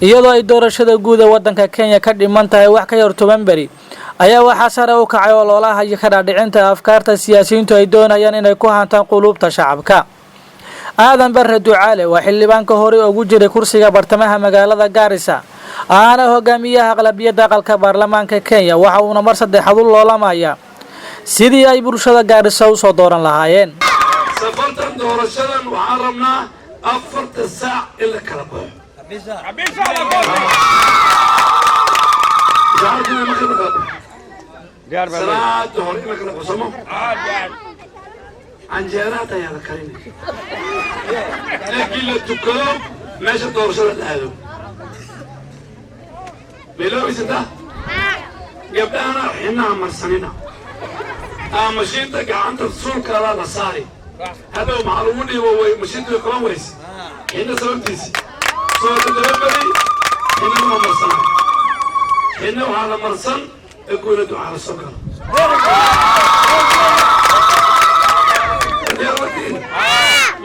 iyadoo ay doorashada guud ee wadanka Kenya ka dhiman tahay wax ka yar 10 bari ayaa waxa sare u kacay ololaha iyo ka dhaadhicinta afkaarta siyaasiyiintu ay doonayaan inay ku hantaan qulubta shacabka. Aadan Barre Ducaale waa xildhibaanka hore ugu jiray kursiga bartamaha magaalada Garissa aana hogaamiyaha aqlabiyadda aqalka baarlamaanka Kenya waxa uu mar saddexaad u loolamaya sidii ay bulshada Garissa u soo dooran lahaayeen. safartan doorashadan waxaan rabnaa 4 saac ila kala baxo salaad hor ila kala baxo عنجيرات يا كريم لكن الدكتور ماشي دور شغل هذا بيلو يسدا قبلنا حنا مرسنينا مشيتك عند السوق على صاري هذا معلومني ومشيت يقرأ ويس هنا سببتيس صوت الدبلي هنا مرسن هنا وعلى مرسن يقول دعاء على السكر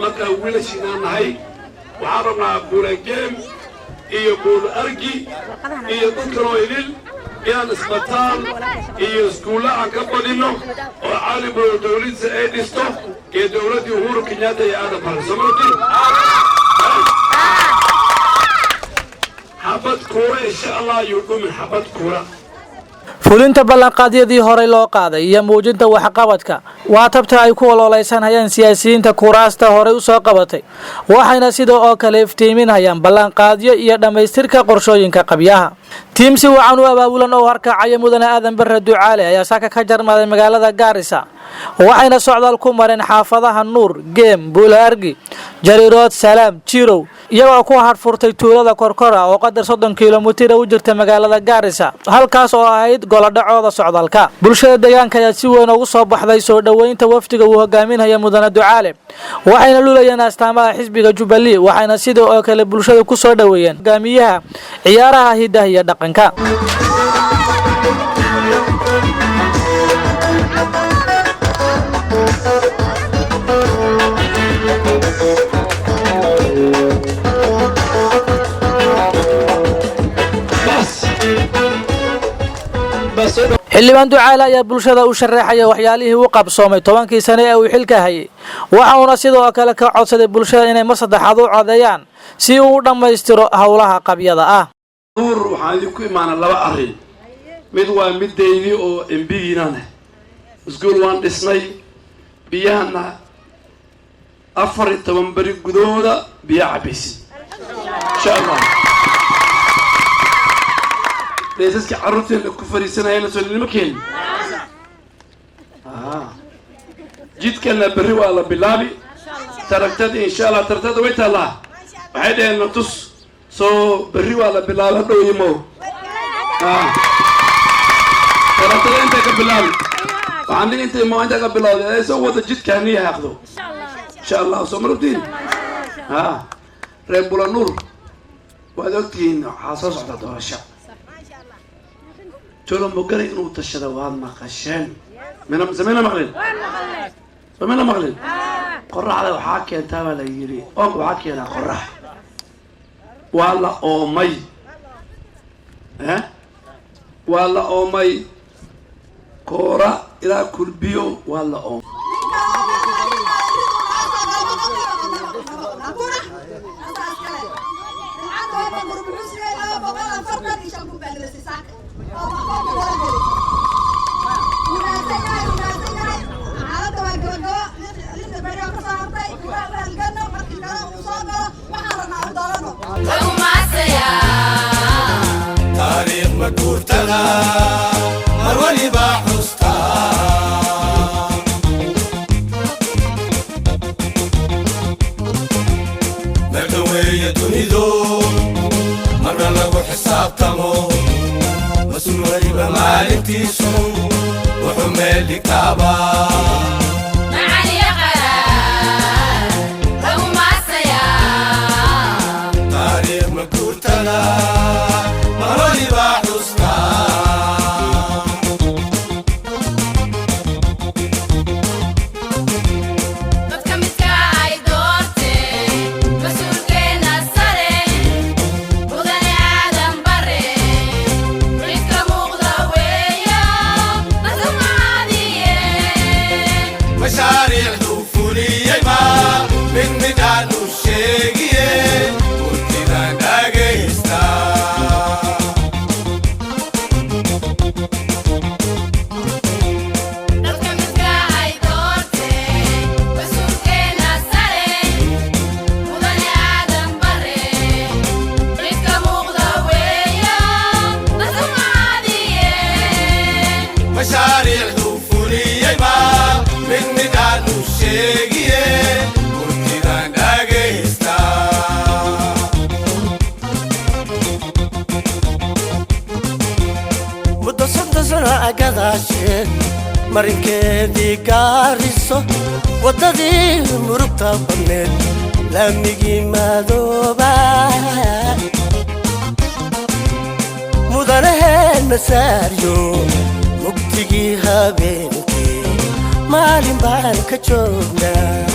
marka wiilashina nahay waxaan rabnaa buulegeem iyo buul argi iyo dadkanoydil inaan isbitaal iyo iskuulla aan ka badino oo caalamka dowladda ay dhisto ee dowladda Uhuru Kenyatta iyo Aadan Barre Ducaale xabad kuura insha Allah yudum xabad kuura fulinta ballanqaadyadii hore loo qaaday iyo muujinta waxqabadka waa tabta ay ku ololeysanayaan siyaasiyiinta kuraasta hore u soo qabatay waxayna sidoo oo kale iftiiminayaan ballanqaadyo iyo dhameystirka qorshooyinka qabyaha tiimsi waxaan u abaabulan oo harkacaya mudane Aadan Barre Ducaale ayaa saaka ka jarmaaday magaalada Garissa waxayna socdaal ku mareen xaafadaha Nuur Geem Buulaargi Jarirood Salaam Jirow iyagoo ku harfurtay tuulada Korkora oo qadar 30 kiiloomitir u jirta magaalada Garissa halkaas oo ahayd goladhacooda socdaalka bulshada deegaanka ayaa si weyn ugu soo baxday soo dhaweynta wafdiga uu hogaaminayo mudane Ducaale waxayna lulayeen astaamaha xisbiga Jubilee waxayna sidoo oo kale bulshada ku soo dhaweeyeen hogaamiyaha ciyaaraha hidaha iyo dhaqanka xildhibaan Ducaale ayaa bulshada u sharaxaya waxyaalihii uu qabsoomay 10 sano ee uu xilka hayay waxaana sidoo kale ka codsaday bulshada inay mar saddexaad u codeeyaan si uu u dhameystiro hawlaha qabyada ah nuur waxaan idinku imaanaa laba arrin mid waa mideydii oo MPgiina iskuul waan dhisnay biyahana 14 bari gudahooda biyo cabaysin insha Allah ليش عرفتي إنك فريسنا هنا سؤال المكان؟ جيت كنا بري ولا بلابي تركتني إن شاء الله تركت ويت الله وهذا إنه تص سو بري ولا بلابي هذا يمو تركتني أنت كبلابي وعندي أنت ما عندك بلابي هذا سو وده جيت كاني هاخده إن شاء الله سو مرتين ريبولا نور وهذا كين حاسس على دواشة شلون بقولي إنه تشروان مقشين من زمينا مغلين زمينا مغلين قرح على وحاكي أنت ولا يجري أو وحاكي أنا قرح ولا أمي ولا أمي كورة إلى كل بيو ولا أم تاريخ مكور تغا مرولي باحوستا مردوية دونيدو مرة لغو حساب تمو مسؤول وريبا مالك تيسو وحمل كتابا Dadka midka ay doortay mas'uulkeena sare mudane سنة قداشين مرنكدي قارسو وددي مرقتا بنين لميجي مادوبا مدنهن مساريو مكتيجي هابينكي مالين بان كجونا